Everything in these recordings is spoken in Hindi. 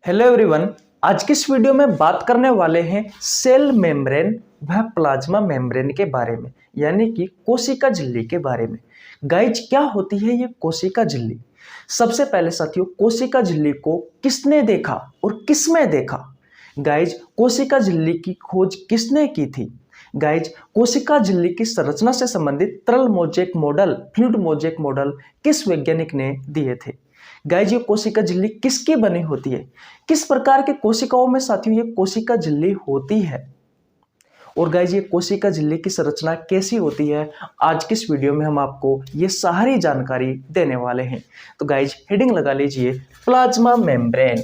Hello everyone. आज की इस वीडियो में बात करने वाले हैं सेल मेम्ब्रेन व प्लाज्मा मेम्ब्रेन के बारे में, यानी कि कोशिका झिल्ली के बारे में। गाइज, क्या होती है ये कोशिका झिल्ली? सबसे पहले साथियों, कोशिका झिल्ली को किसने देखा और किसमें देखा? गाइज, कोशिका झिल्ली की खोज किसने की थी? गाइज, कोशिका झिल्ली की संरचना से संबंधित तरल mosaic model, fluid mosaic model किस वैज्ञानिक ने दिए थे? गाइज, ये कोशिका झिल्ली किसकी बनी होती है? किस प्रकार के कोशिकाओं में साथियों ये कोशिका झिल्ली होती है? और गाइज, ये कोशिका झिल्ली की संरचना कैसी होती है? आज की इस वीडियो में हम आपको ये सारी जानकारी देने वाले हैं। तो गाइज, हेडिंग लगा लीजिए प्लाज्मा मेम्ब्रेन।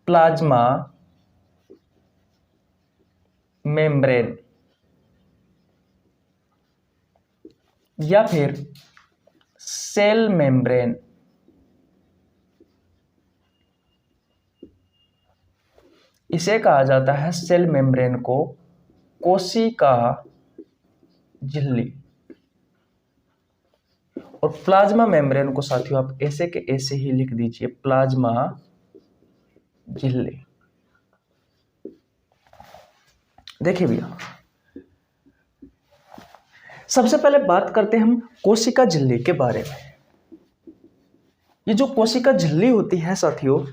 प्लाज्मा मेम्ब्रेन या फिर सेल मेम्ब्रेन। इसे कहा जाता है सेल मेम्ब्रेन को कोशिका झिल्ली। और प्लाज्मा मेम्ब्रेन को साथियों आप ऐसे के ऐसे ही लिख दीजिए, प्लाज्मा झिल्ली। देखिए भैया, सबसे पहले बात करते हैं हम कोशिका झिल्ली के बारे में। ये जो कोशिका झिल्ली होती है साथियों,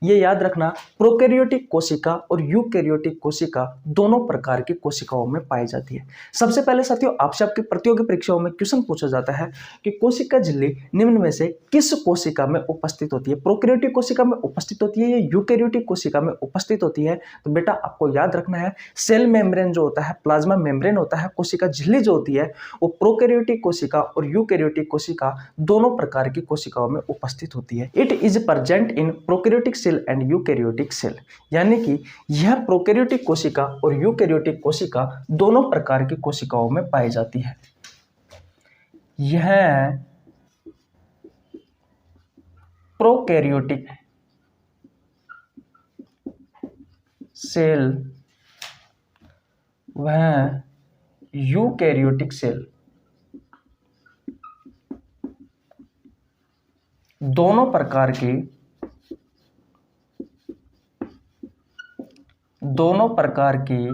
ये याद रखना, प्रोकैरियोटिक कोशिका और यूकैरियोटिक कोशिका दोनों प्रकार की कोशिकाओं में पाई जाती है। सबसे पहले साथियों, आपसे आपकी प्रतियोगी परीक्षाओं में क्वेश्चन पूछा जाता है कि कोशिका झिल्ली निम्न में से किस कोशिका में उपस्थित होती है? प्रोकैरियोटिक कोशिका में उपस्थित होती है या यूकैरियोटिक कोशिका में उपस्थित होती है? तो बेटा आपको याद रखना है, सेल मेम्ब्रेन जो होता है, प्लाज्मा मेम्ब्रेन होता है, कोशिका झिल्ली जो होती है वो प्रोकैरियोटिक कोशिका और यूकैरियोटिक कोशिका दोनों प्रकार की कोशिकाओं में उपस्थित होती है। It is present in prokaryotic cell and eukaryotic cell, यानी कि यह प्रोकैरियोटिक कोशिका और यूकैरियोटिक कोशिका दोनों प्रकार की कोशिकाओं में पाई जाती है। यह प्रोकैरियोटिक सेल वह यूकैरियोटिक सेल दोनों प्रकार की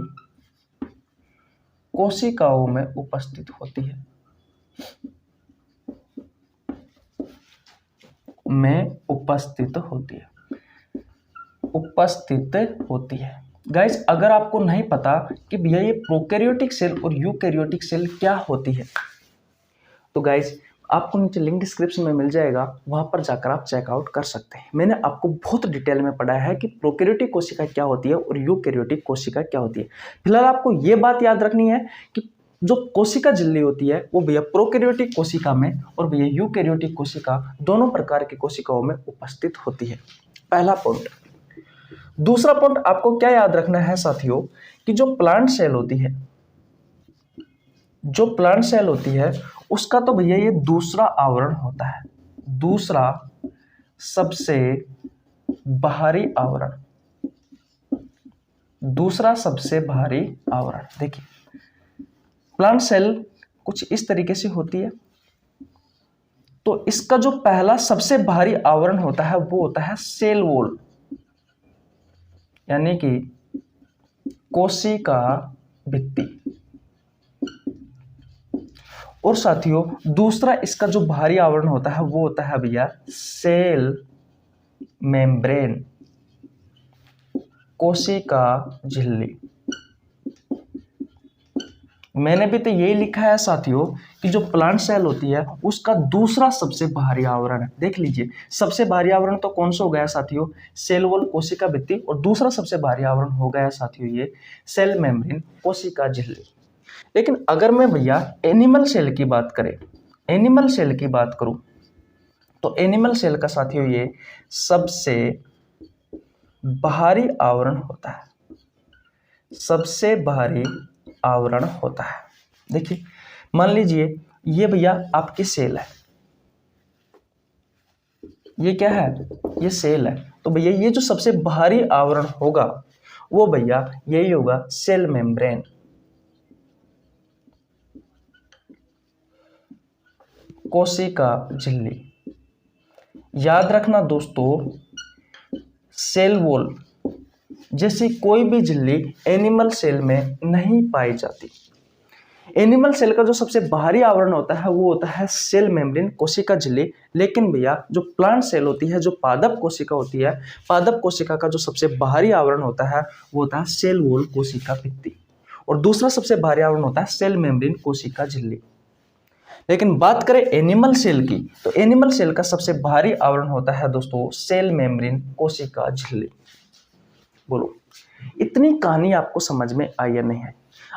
कोशिकाओं में उपस्थित होती है। उपस्थित होती है। गाइस, अगर आपको नहीं पता कि भैया ये प्रोकैरियोटिक सेल और यूकैरियोटिक सेल क्या होती है, तो गाइस आपको नीचे लिंक डिस्क्रिप्शन में मिल जाएगा, वहां पर जाकर आप चेकआउट कर सकते हैं। मैंने आपको बहुत डिटेल में पढ़ाया है कि प्रोकैरियोटिक कोशिका क्या होती है और यूकैरियोटिक कोशिका क्या होती है। फिलहाल आपको ये बात याद रखनी है कि जो कोशिका झिल्ली होती है वो भैया प्रोकैरियोटिक कोशिका में और भैया यूकैरियोटिक कोशिका दोनों प्रकार की कोशिकाओं में उपस्थित होती है। पहला पॉइंट। दूसरा पॉइंट आपको क्या याद रखना है साथियों, कि जो प्लांट सेल होती है उसका तो भैया ये दूसरा आवरण होता है, दूसरा सबसे बाहरी आवरण। देखिए, प्लांट सेल कुछ इस तरीके से होती है। तो इसका जो पहला सबसे बाहरी आवरण होता है वो होता है सेल वॉल, यानी कि कोशिका भित्ति। और साथियों, दूसरा इसका जो बाहरी आवरण होता है वो होता है भैया सेल मेम्ब्रेन, कोशिका झिल्ली। मैंने भी तो यही लिखा है साथियों कि जो प्लांट सेल होती है उसका दूसरा सबसे बाहरी आवरण है। देख लीजिए, सबसे बाहरी आवरण तो कौन सा हो गया साथियों? सेल वॉल, कोशिका भित्ति। और दूसरा सबसे बाहरी आवरण हो गया साथियों ये सेल मेम्ब्रेन, कोशिका झिल्ली। लेकिन अगर मैं भैया एनिमल सेल की बात करूं तो एनिमल सेल का साथियों ये सबसे बाहरी आवरण होता है। देखिए, मान लीजिए ये भैया आपकी सेल है, ये क्या है? ये सेल है। तो भैया ये जो सबसे बाहरी आवरण होगा वो भैया यही होगा सेल मेम्ब्रेन। कोशिका झिल्ली। याद रखना दोस्तों, सेल वॉल जैसी कोई भी झिल्ली एनिमल सेल में नहीं पाई जाती। एनिमल सेल का जो सबसे बाहरी आवरण होता है वो होता है सेल मेम्ब्रेन, कोशिका झिल्ली। लेकिन भैया जो प्लांट सेल होती है, जो पादप कोशिका होती है, पादप कोशिका का जो सबसे बाहरी आवरण होता है वो होता है सेल वॉल, कोशिका भित्ति। और दूसरा सबसे बाहरी आवरण होता है सेल मेम्ब्रेन, कोशिका झिल्ली। लेकिन बात करें एनिमल सेल की, तो एनिमल सेल का सबसे बाहरी आवरण होता है दोस्तों सेल मेम्ब्रेन, कोशिका झिल्ली। बोलो, इतनी कहानी आपको समझ में आई या नहीं है?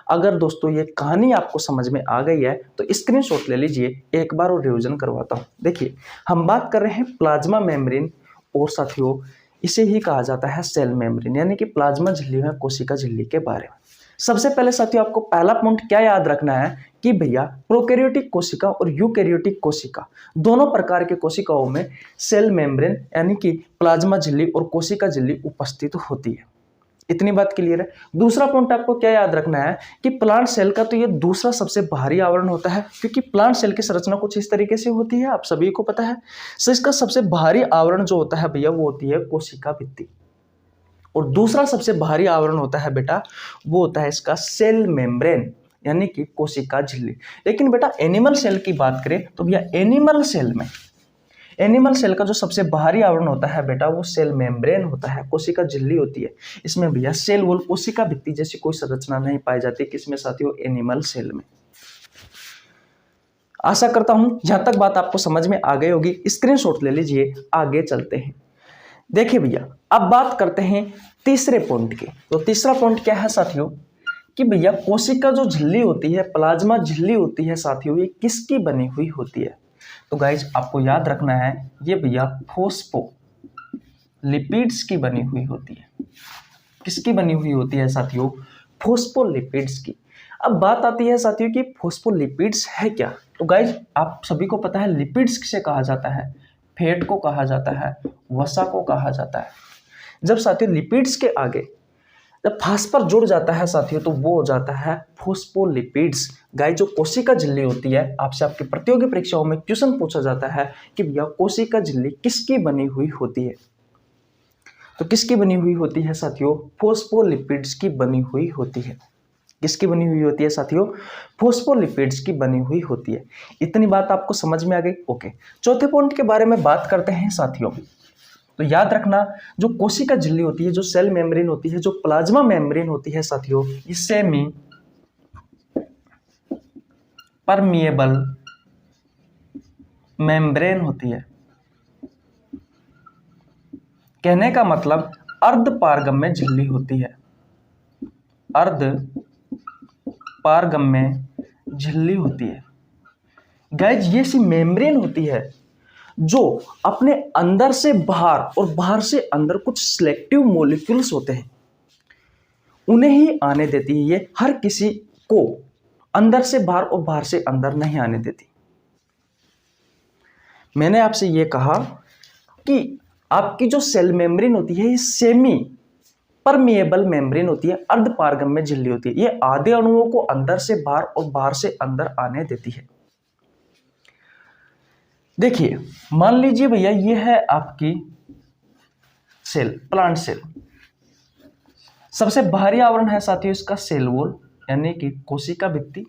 अगर दोस्तों ये कहानी आपको समझ में आ गई है तो स्क्रीनशॉट ले लीजिए, एक बार और रिवीजन करवाता हूँ। देखिए, हम बात कर रहे हैं प्लाज्मा मेम्ब्रेन, और साथियों इसे ही कहा जाता है सेल मेम्ब्रेन, यानी कि प्लाज्मा झिल्ली में कोशिका झिल्ली के बारे में। सबसे पहले साथियों आपको पहला पॉइंट क्या याद रखना है कि भैया प्रोकैरियोटिक कोशिका और यूकैरियोटिक कोशिका, दोनों प्रकार के कोशिकाओं में सेल मेम्ब्रेन यानी कि प्लाज्मा झिल्ली और कोशिका झिल्ली उपस्थित होती है। इतनी बात क्लियर है। दूसरा पॉइंट आपको क्या याद रखना है कि प्लांट सेल का तो ये दूसरा सबसे बाहरी आवरण होता है, क्योंकि प्लांट सेल की संरचना कुछ इस तरीके से होती है, आप सभी को पता है। सो इसका सबसे बाहरी आवरण जो होता है भैया वो होती है कोशिका भित्ति, और दूसरा सबसे बाहरी आवरण होता है बेटा वो होता है इसका सेल मेम्ब्रेन यानी कि कोशिका झिल्ली। लेकिन बेटा एनिमल सेल की बात करें तो भैया एनिमल सेल का जो सबसे बाहरी आवरण होता है बेटा वो सेल मेम्ब्रेन होता है, कोशिका झिल्ली होती है। इसमें भैया सेल वॉल, कोशिका भित्ति जैसी कोई संरचना नहीं पाई जाती। किसमें साथियों? एनिमल सेल में। आशा करता हूं जहां तक बात आपको समझ में आ गई होगी। स्क्रीनशॉट ले लीजिए, आगे चलते हैं। देखिए भैया, अब बात करते हैं तीसरे पॉइंट की। तो तीसरा पॉइंट क्या है साथियों कि भैया कोशिका जो झिल्ली होती है, प्लाज्मा झिल्ली होती है साथियों, ये किसकी बनी हुई होती है? तो गाइज आपको याद रखना है ये भैया फोस्फोलिपिड्स की बनी हुई होती है। किसकी बनी हुई होती है साथियों? फोस्फोलिपिड्स की। अब बात आती है साथियों कि फोस्फोलिपिड्स है क्या? तो गाइज आप सभी को पता है लिपिड्स किसे कहा जाता है? फैट को कहा जाता है, वसा को कहा जाता है। जब साथियों लिपिड्स के आगे जब फास्फोरस जुड़ जाता है साथियों तो वो हो जाता है फोस्फोलिपिड्स। गाइस जो कोशिका झिल्ली होती है, आपसे आपकी प्रतियोगी परीक्षाओं में क्वेश्चन पूछा जाता है कि भैया कोशिका झिल्ली किसकी बनी हुई होती है? तो किसकी बनी हुई होती है साथियों? फोस्फोलिपिड्स की बनी हुई होती है। किसकी बनी हुई होती है साथियों? फोस्फोलिपिड्स की बनी हुई होती है। इतनी बात आपको समझ में आ गई? ओके, चौथे पॉइंट के बारे में बात करते हैं साथियों। तो याद रखना, जो कोशिका झिल्ली होती है, जो सेल मेम्ब्रेन होती है, जो प्लाज्मा मेम्ब्रेन होती है साथियों, ये सेमी परमिएबल मेम्ब्रेन होती है। कहने का मतलब अर्ध पारगम्य झिल्ली होती है। अर्ध पारगम्य झिल्ली होती है। गाइज ये सी मेम्ब्रेन होती है जो अपने अंदर से बाहर और बाहर से अंदर कुछ सिलेक्टिव मॉलिक्यूल्स होते हैं, उन्हें ही आने देती है। ये हर किसी को अंदर से बाहर और बाहर से अंदर नहीं आने देती। मैंने आपसे ये कहा कि आपकी जो सेल मेम्ब्रेन होती है ये सेमी परमिएबल मेम्ब्रेन होती है, अर्ध पारगम्य झिल्ली होती है। ये आधे अणुओं को अंदर से बाहर और बाहर से अंदर आने देती है। देखिए, मान लीजिए भैया ये है आपकी सेल, प्लांट सेल। सबसे बाहरी आवरण है साथियों इसका सेल वॉल यानी कि कोशिका भित्ति,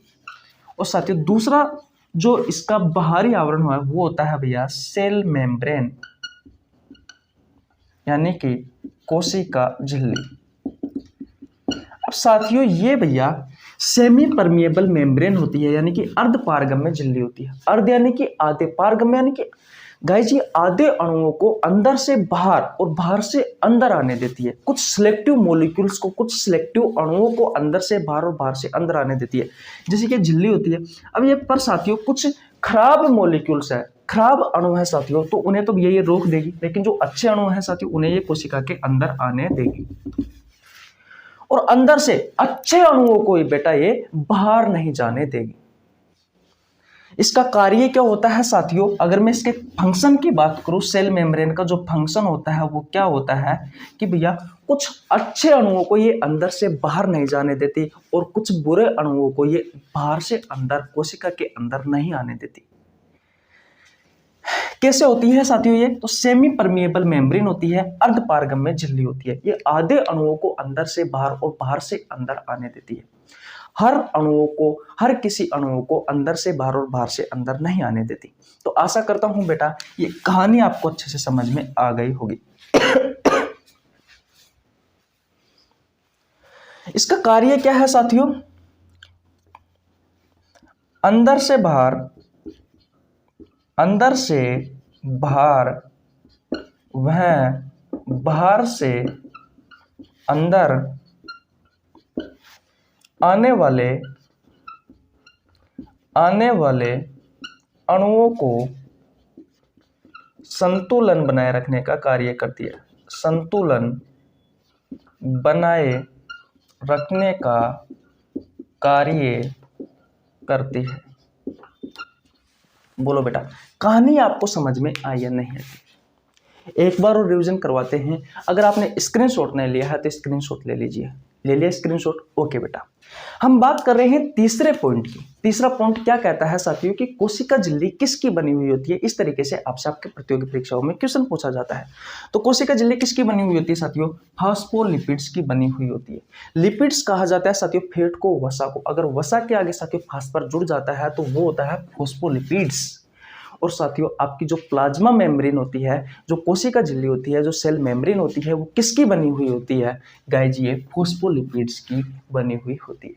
और साथियों दूसरा जो इसका बाहरी आवरण है वो होता है भैया सेल मेम्ब्रेन यानी कि कोशिका झिल्ली। अब साथियों ये भैया सेमी परमिएबल मेम्ब्रेन होती है यानी कि अर्ध पारगम्य झिल्ली होती है। अर्ध यानी कि आधे, पारगम्य यानी कि गाइस ये आधे अणुओं को अंदर से बाहर और बाहर से अंदर आने देती है। कुछ सिलेक्टिव मॉलिक्यूल्स को, कुछ सिलेक्टिव अणुओं को अंदर से बाहर और बाहर से अंदर आने देती है, जैसे कि झिल्ली होती है। अब ये पर साथियों कुछ खराब मॉलिक्यूल्स है, खराब अणु है साथियों, तो उन्हें तो ये रोक देगी, लेकिन जो अच्छे अणु है साथियों उन्हें ये कोशिका के अंदर आने देगी, और अंदर से अच्छे अणुओं को ही बेटा ये बाहर नहीं जाने देगी। इसका कार्य क्या होता है साथियों? अगर मैं इसके फंक्शन की बात करूं, सेल मेम्ब्रेन का जो फंक्शन होता है वो क्या होता है कि भैया कुछ अच्छे अणुओं को ये अंदर से बाहर नहीं जाने देती और कुछ बुरे अणुओं को ये बाहर से अंदर कोशिका के अंदर नहीं आने देती। कैसे होती है साथियों ये? तो सेमी परमिएबल मेम्ब्रेन होती है, अर्धपारगम्य झिल्ली होती है। ये आधे अणुओं को अंदर से बाहर और बाहर से अंदर आने देती है। हर किसी अणुओं को अंदर से बाहर और बाहर से अंदर नहीं आने देती। तो आशा करता हूं बेटा ये कहानी आपको अच्छे से समझ में आ गई होगी। इसका कार्य क्या है साथियों? अंदर से बाहर वह बाहर से अंदर आने वाले अणुओं को संतुलन बनाए रखने का कार्य करती है। संतुलन बनाए रखने का कार्य करती है। बोलो बेटा कहानी आपको समझ में आई या नहीं आई? एक बार और रिवीजन करवाते हैं। अगर आपने स्क्रीनशॉट नहीं लिया है तो स्क्रीनशॉट ले लीजिए। ले लिया स्क्रीनशॉट? ओके बेटा, हम बात कर रहे हैं तीसरे पॉइंट की। तीसरा पॉइंट क्या कहता है साथियों कि कोशिका झिल्ली किसकी बनी हुई होती है? इस तरीके से आपसे आपके प्रतियोगी परीक्षाओं में क्वेश्चन पूछा जाता है। तो कोशिका झिल्ली किसकी बनी हुई होती है साथियों? फास्फोलिपिड्स की बनी हुई होती है। लिपिड्स कहा जाता है साथियों फैट को, वसा को। अगर वसा के आगे साथियों फास्फोरस जुड़ जाता है तो वो होता है फोस्फोलिपिड्स। और साथियों आपकी जो प्लाज्मा मेम्ब्रेन होती है, जो कोशिका झिल्ली होती है, जो सेल मेम्ब्रेन होती है, वो किसकी बनी हुई होती है? गाइज ये फोस्फोलिपिड्स की बनी हुई होती है।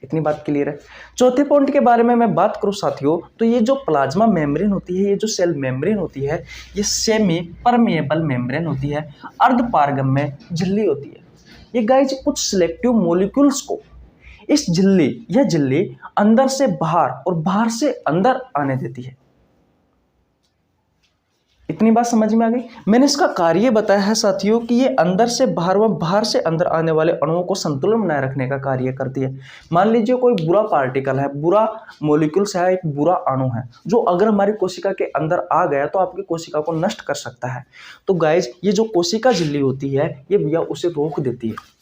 इतनी बात क्लियर है। चौथे पॉइंट के बारे में मैं बात करूं साथियों तो ये जो प्लाज्मा मेम्ब्रेन होती है, ये जो सेल मेम्ब्रेन होती है, ये सेमी परमेएबल मेम्ब्रेन होती है, अर्धपारगम्य झिल्ली होती है। ये गाइज कुछ सिलेक्टिव मॉलिक्यूल्स को यह झिल्ली अंदर से बाहर और बाहर से अंदर आने देती है। इतनी बात समझ में आ गई? मैंने इसका कार्य बताया है साथियों कि ये अंदर से बाहर व बाहर से अंदर आने वाले अणुओं को संतुलन बनाए रखने का कार्य करती है। मान लीजिए कोई बुरा पार्टिकल है, बुरा मॉलिक्यूल्स है, एक बुरा अणु है जो अगर हमारी कोशिका के अंदर आ गया तो आपकी कोशिका को नष्ट कर सकता है। तो गाइज ये जो कोशिका झिल्ली होती है ये भैया उसे रोक देती है।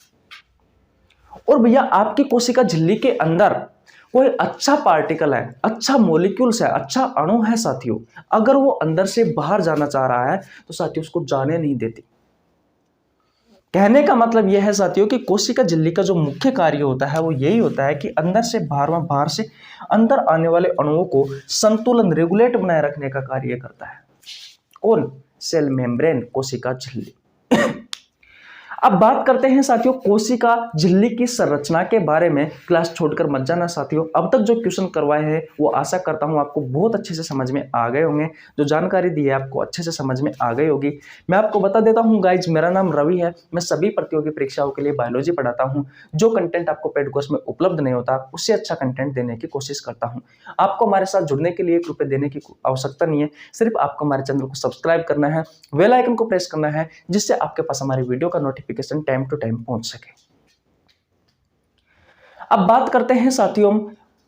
और भैया आपकी कोशिका झिल्ली के अंदर कोई अच्छा पार्टिकल है, अच्छा मॉलिक्यूल्स है, अच्छा अणु है साथियों, अगर वो अंदर से बाहर जाना चाह रहा है तो साथियों उसको जाने नहीं देती। कहने का मतलब यह है साथियों कि कोशिका झिल्ली का जो मुख्य कार्य होता है वो यही होता है कि अंदर से बाहर व बाहर से अंदर आने वाले अणुओं को संतुलन रेगुलेट बनाए रखने का कार्य करता है। कौन? सेल मेम्ब्रेन, कोशिका झिल्ली। अब बात करते हैं साथियों कोशिका झिल्ली की संरचना के बारे में। क्लास छोड़कर मत जाना साथियों। अब तक जो क्वेश्चन करवाए हैं वो आशा करता हूं आपको बहुत अच्छे से समझ में आ गए होंगे। जो जानकारी दी है आपको अच्छे से समझ में आ गई होगी। मैं आपको बता देता हूं गाइज, मेरा नाम रवि है। मैं सभी प्रतियोगी परीक्षाओं के लिए बायोलॉजी पढ़ाता हूँ। जो कंटेंट आपको पेड कोर्स में उपलब्ध नहीं होता उससे अच्छा कंटेंट देने की कोशिश करता हूँ। आपको हमारे साथ जुड़ने के लिए ₹1 देने की आवश्यकता नहीं है। सिर्फ आपको हमारे चैनल को सब्सक्राइब करना है, बेल आइकन को प्रेस करना है, जिससे आपके पास हमारी वीडियो का नोटिफिकेशन टाइम टू टाइम पहुंच सके। अब बात करते हैं साथियों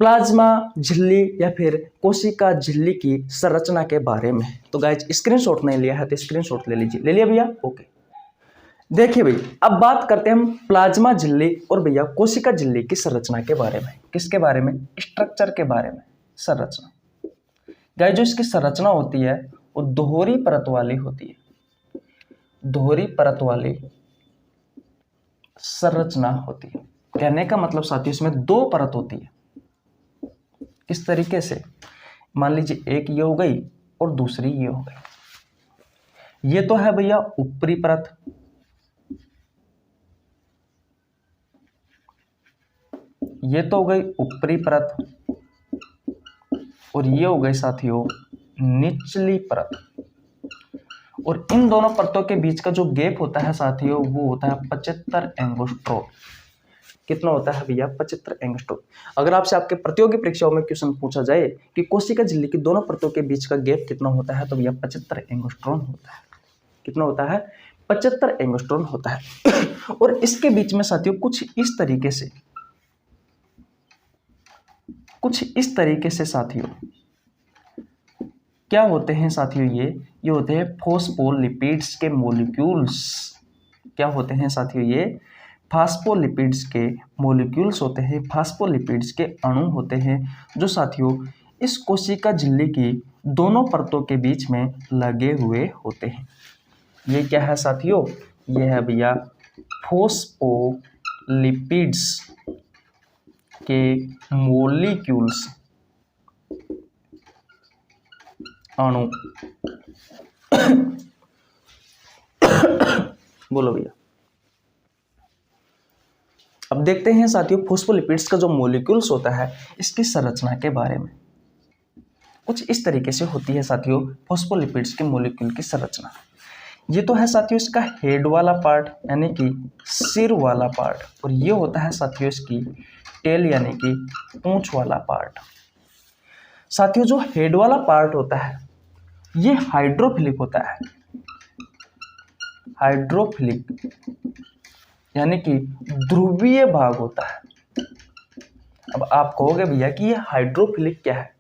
प्लाज्मा झिल्ली या फिर कोशिका झिल्ली की संरचना के बारे में। तो गाइज स्क्रीनशॉट नहीं लिया है तो स्क्रीनशॉट ले लीजिए। ले लिया भैया? ओके। देखिए भाई अब बात करते हैं हम प्लाज्मा झिल्ली और भैया कोशिका झिल्ली की संरचना के बारे में। किसके बारे में? स्ट्रक्चर के बारे में, संरचना। गाइज जो इसकी संरचना होती है वो दोहरी परत वाली होती है। दोहरी परत वाली संरचना होती है। कहने का मतलब साथियों इसमें 2 परत होती है। किस तरीके से? मान लीजिए एक ये हो गई और दूसरी ये हो गई। ये तो है भैया ऊपरी परत, ये तो हो गई ऊपरी परत, और ये हो गई साथियों निचली परत। और इन दोनों परतों के बीच का जो गैप होता है साथियों वो होता है 75 एंगस्ट्रोम। कितना होता है भैया? 75 एंगस्ट्रोम। अगर आपसे आपके प्रतियोगी परीक्षाओं में क्वेश्चन पूछा जाए कि कोशिका झिल्ली की दोनों परतों के बीच का गैप कितना होता है तो भैया 75 एंगस्ट्रोम होता है। कितना होता है? 75 एंगस्ट्रोम होता है। और इसके बीच में साथियों कुछ इस तरीके से साथियों क्या होते हैं साथियों? ये होते हैं फॉस्फोलिपिड्स के मॉलिक्यूल्स। क्या होते हैं साथियों? ये फास्फोलिपिड्स के मॉलिक्यूल्स होते हैं, फास्फोलिपिड्स के अणु होते हैं जो साथियों इस कोशिका झिल्ली की दोनों परतों के बीच में लगे हुए होते हैं। ये क्या है साथियों? ये है भैया फोस्फोलिपिड्स के मोलिक्यूल्स, अणु। बोलो भैया। अब देखते हैं साथियों फोस्फोलिपिड्स का जो मोलिक्यूल्स होता है इसकी संरचना के बारे में। कुछ इस तरीके से होती है साथियों फोस्फोलिपिड्स के मोलिक्यूल की संरचना। ये तो है साथियों इसका हेड वाला पार्ट यानी कि सिर वाला पार्ट, और ये होता है साथियों इसकी टेल यानी कि पूंछ वाला पार्ट। साथियों जो हेड वाला पार्ट होता है ये हाइड्रोफिलिक होता है, हाइड्रोफिलिक यानी कि ध्रुवीय भाग होता है। अब आप कहोगे भैया कि ये हाइड्रोफिलिक क्या है?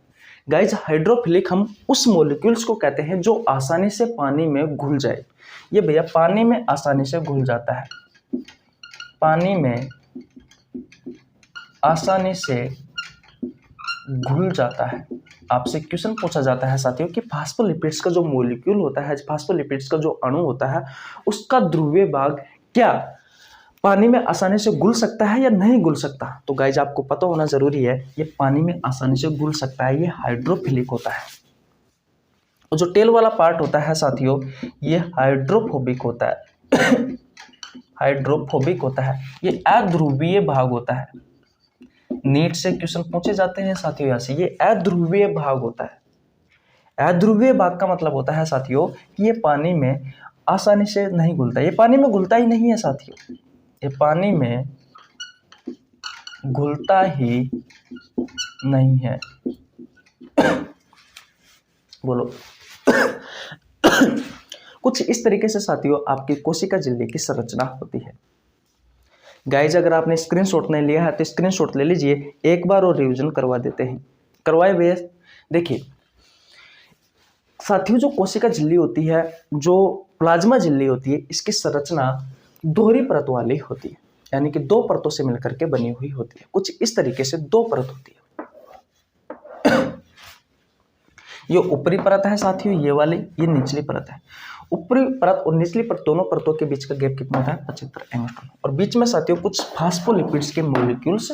गाइज हाइड्रोफिलिक हम उस मॉलिक्यूल्स को कहते हैं जो आसानी से पानी में घुल जाए। ये भैया पानी में आसानी से घुल जाता है, पानी में आसानी से घुल जाता है। आपसे क्वेश्चन पूछा जाता है साथियों कि फास्फोलिपिड्स का जो मॉलिक्यूल होता है, फास्फोलिपिड्स का जो अणु होता है उसका ध्रुवीय भाग क्या पानी में आसानी से घुल सकता है या नहीं घुल सकता? तो गाइज आपको पता होना जरूरी है ये पानी में आसानी से घुल सकता है, ये हाइड्रोफिलिक होता है। और जो टेल वाला पार्ट होता है साथियों ये हाइड्रोफोबिक होता है। हाइड्रोफोबिक होता है, ये अध्रुवीय भाग होता है। नीट से क्वेश्चन पूछे जाते हैं साथियों यहाँ से, ये अध्रुवीय भाग होता है। अध्रुवीय भाग का मतलब होता है साथियों कि ये पानी में आसानी से नहीं घुलता, ये पानी में घुलता ही नहीं है साथियों, ये पानी में घुलता ही नहीं है। बोलो। कुछ इस तरीके से साथियों आपकी कोशिका झिल्ली की संरचना होती है। गाइज अगर आपने स्क्रीनशॉट नहीं लिया है तो स्क्रीनशॉट ले लीजिए, एक बार और रिवीजन करवा देते हैं, करवाए हुए। देखिए साथियों जो कोशिका झिल्ली होती है, जो प्लाज्मा झिल्ली होती है, इसकी संरचना दोहरी परत वाली होती है, यानी कि दो परतों से मिलकर के बनी हुई होती है। कुछ इस तरीके से दो परत होती है। ये ऊपरी परत है साथियों, ये वाली, ये निचली परत है। ऊपरी परत और निचली परत दोनों परतों के बीच का गैप कितना होता है? 75 एंगस्ट्रॉम। और बीच में साथियों कुछ फास्फोलिपिड्स के मॉलिक्यूल्स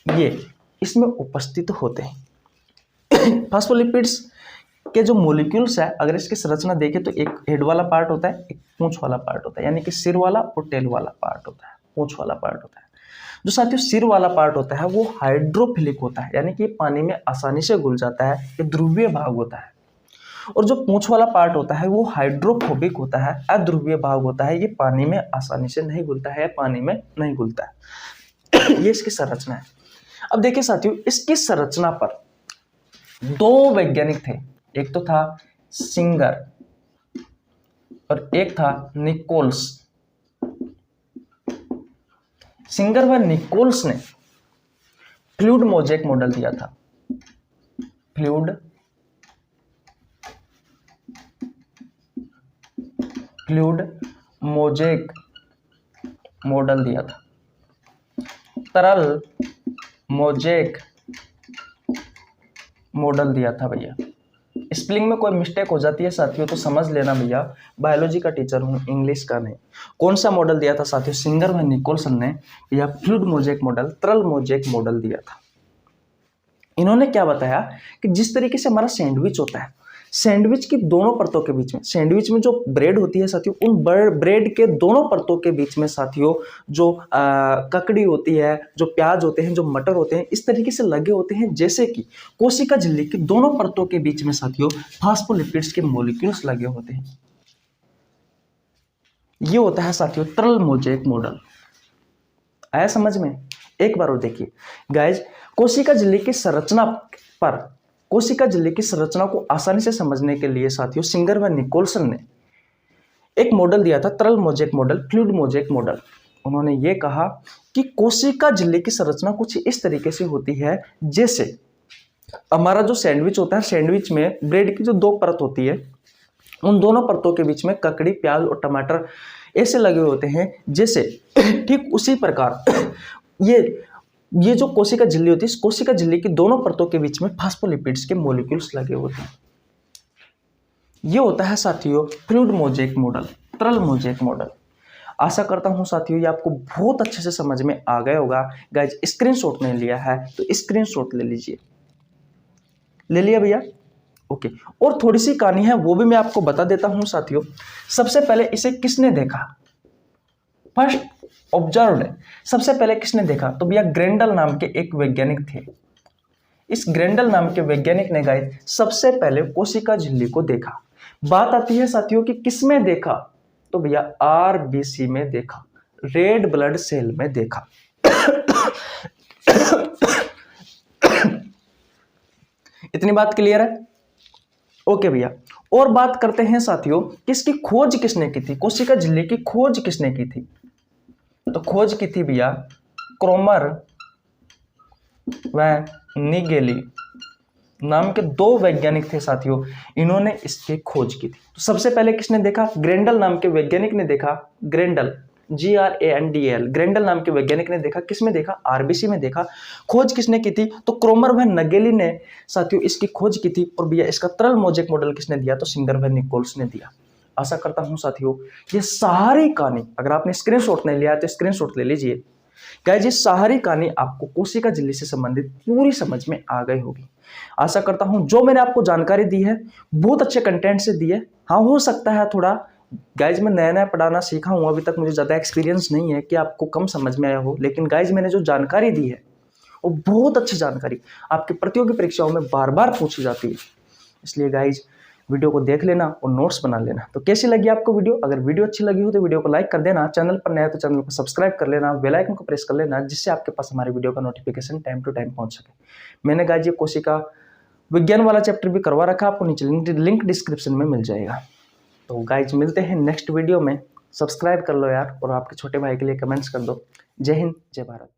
ये इसमें उपस्थित होते हैं। फास्फोलिपिड्स के जो मॉलिक्यूल्स है अगर इसकी संरचना देखें तो एक हेड वाला पार्ट होता है, एक पूंछ वाला पार्ट होता है, यानी कि सिर वाला और टेल वाला पार्ट होता है, पूंछ वाला पार्ट होता है। जो साथियों सिर वाला पार्ट होता है वो हाइड्रोफिलिक होता है, यानी कि पानी में आसानी से घुल जाता है, ये ध्रुवीय भाग होता है। और जो पूंछ वाला पार्ट होता है वो हाइड्रोफोबिक होता है, अध्रुवीय भाग होता है, ये पानी में आसानी से नहीं घुलता है, पानी में नहीं घुलता है। ये इसकी संरचना है। अब देखिए साथियों इसकी संरचना पर दो वैज्ञानिक थे, एक तो था सिंगर और एक था निकोल्स। सिंगर व निकोल्स ने फ्लूइड मोज़ेक मॉडल दिया था, फ्लूइड मोज़ेक मॉडल दिया था, तरल मोज़ेक मॉडल दिया था भैया। स्पेलिंग में कोई मिस्टेक हो जाती है साथियों तो समझ लेना भैया, बायोलॉजी का टीचर हूँ, इंग्लिश का नहीं। कौन सा मॉडल दिया था साथियों? सिंगर व निकोलसन ने यह फ्लूइड मोज़ेक मॉडल, तरल मोज़ेक मॉडल दिया था। इन्होंने क्या बताया कि जिस तरीके से हमारा सैंडविच होता है, सैंडविच की दोनों परतों के बीच में, सैंडविच में जो ब्रेड होती है साथियों, उन ब्रेड के दोनों परतों के बीच में साथियों जो ककड़ी होती है, जो प्याज होते हैं, जो मटर होते हैं, इस तरीके से लगे होते हैं जैसे कि कोशिका झिल्ली की दोनों परतों के बीच में साथियों फास्फोलिपिड्स के मॉलिक्यूल्स लगे होते हैं। ये होता है साथियों तरल मोज़ेक मॉडल। आया समझ में? एक बार और देखिए गाइज, कोशिका झिल्ली की संरचना पर, कोशिका झिल्ली की संरचना को आसानी से समझने के लिए साथियों सिंगर व निकोलसन ने एक मॉडल दिया था, तरल mosaic model, fluid mosaic model. उन्होंने ये कहा कि कोशिका झिल्ली की संरचना कुछ इस तरीके से होती है जैसे हमारा जो सैंडविच होता है, सैंडविच में ब्रेड की जो दो परत होती है, उन दोनों परतों के बीच में ककड़ी, प्याज और टमाटर ऐसे लगे होते हैं जैसे, ठीक उसी प्रकार ये जो कोशिका झिल्ली होती है, इस कोशिका झिल्ली की दोनों परतों के बीच में फास्फोलिपिड्स के मॉलिक्यूल्स लगे होते हैं। ये होता है साथियों फ्लूइड मोज़ेक मॉडल, तरल मोज़ेक मॉडल। आशा करता हूँ साथियों ये आपको बहुत अच्छे से समझ में आ गया होगा। गाइज स्क्रीनशॉट नहीं लिया है तो स्क्रीनशॉट ले लीजिए। ले लिया भैया? ओके। और थोड़ी सी कहानी है वो भी मैं आपको बता देता हूँ साथियों। सबसे पहले इसे किसने देखा? फर्स्ट ऑब्जर्व्ड, सबसे पहले किसने देखा? तो भैया ग्रेंडल नाम के एक वैज्ञानिक थे। इस ग्रेंडल नाम के वैज्ञानिक ने गाइस सबसे पहले कोशिका झिल्ली को देखा। बात आती है साथियों कि किसमें देखा? तो भैया आरबीसी में देखा, रेड ब्लड सेल में देखा। इतनी बात क्लियर है? ओके भैया। और बात करते हैं साथियों किसकी खोज किसने की थी? कोशिका झिल्ली की खोज किसने की थी? तो खोज की थी भैया क्रोमर व निगेली नाम के दो वैज्ञानिक थे साथियों। इन्होंने इसकी खोज की थी। तो सबसे पहले किसने देखा? ग्रेंडल नाम के वैज्ञानिक ने देखा। ग्रेंडल, GRANDL, ग्रेंडल नाम के वैज्ञानिक ने देखा। किसमें देखा? आरबीसी में देखा। खोज किसने की थी? तो क्रोमर व नगेली ने साथियों इसकी खोज की थी। और भैया इसका तरल मोज़ेक मॉडल किसने दिया? तो सिंगर व निकोल्स ने दिया। आशा करता हूं साथियों ये सारी कहानी, अगर आपने स्क्रीनशॉट नहीं लिया है तो स्क्रीनशॉट ले लीजिए। गाइस ये सारी कहानी आपको कोशिका झिल्ली से संबंधित पूरी समझ में आ गई होगी। आशा करता हूं जो मैंने आपको जानकारी दी है बहुत अच्छे कंटेंट से दी है। हाँ हो सकता है थोड़ा गाइज मैं नया नया पढ़ाना सीखा हूं, अभी तक मुझे ज़्यादा एक्सपीरियंस नहीं है कि आपको कम समझ में आया हो, लेकिन गाइज मैंने जो जानकारी दी है वो बहुत अच्छी जानकारी आपकी प्रतियोगी परीक्षाओं में बार बार पूछी जाती है। इसलिए गाइज वीडियो को देख लेना और नोट्स बना लेना। तो कैसी लगी आपको वीडियो? अगर वीडियो अच्छी लगी हो तो वीडियो को लाइक कर देना, चैनल पर नया है तो चैनल को सब्सक्राइब कर लेना, बेल आइकन को प्रेस कर लेना जिससे आपके पास हमारे वीडियो का नोटिफिकेशन टाइम टू टाइम पहुंच सके। मैंने गाइज ये कोशिका विज्ञान वाला चैप्टर भी करवा रखा, आपको नीचे लिंक डिस्क्रिप्शन में मिल जाएगा। तो गाइज मिलते हैं नेक्स्ट वीडियो में। सब्सक्राइब कर लो यार और आपके छोटे भाई के लिए कमेंट्स कर दो। जय हिंद, जय भारत।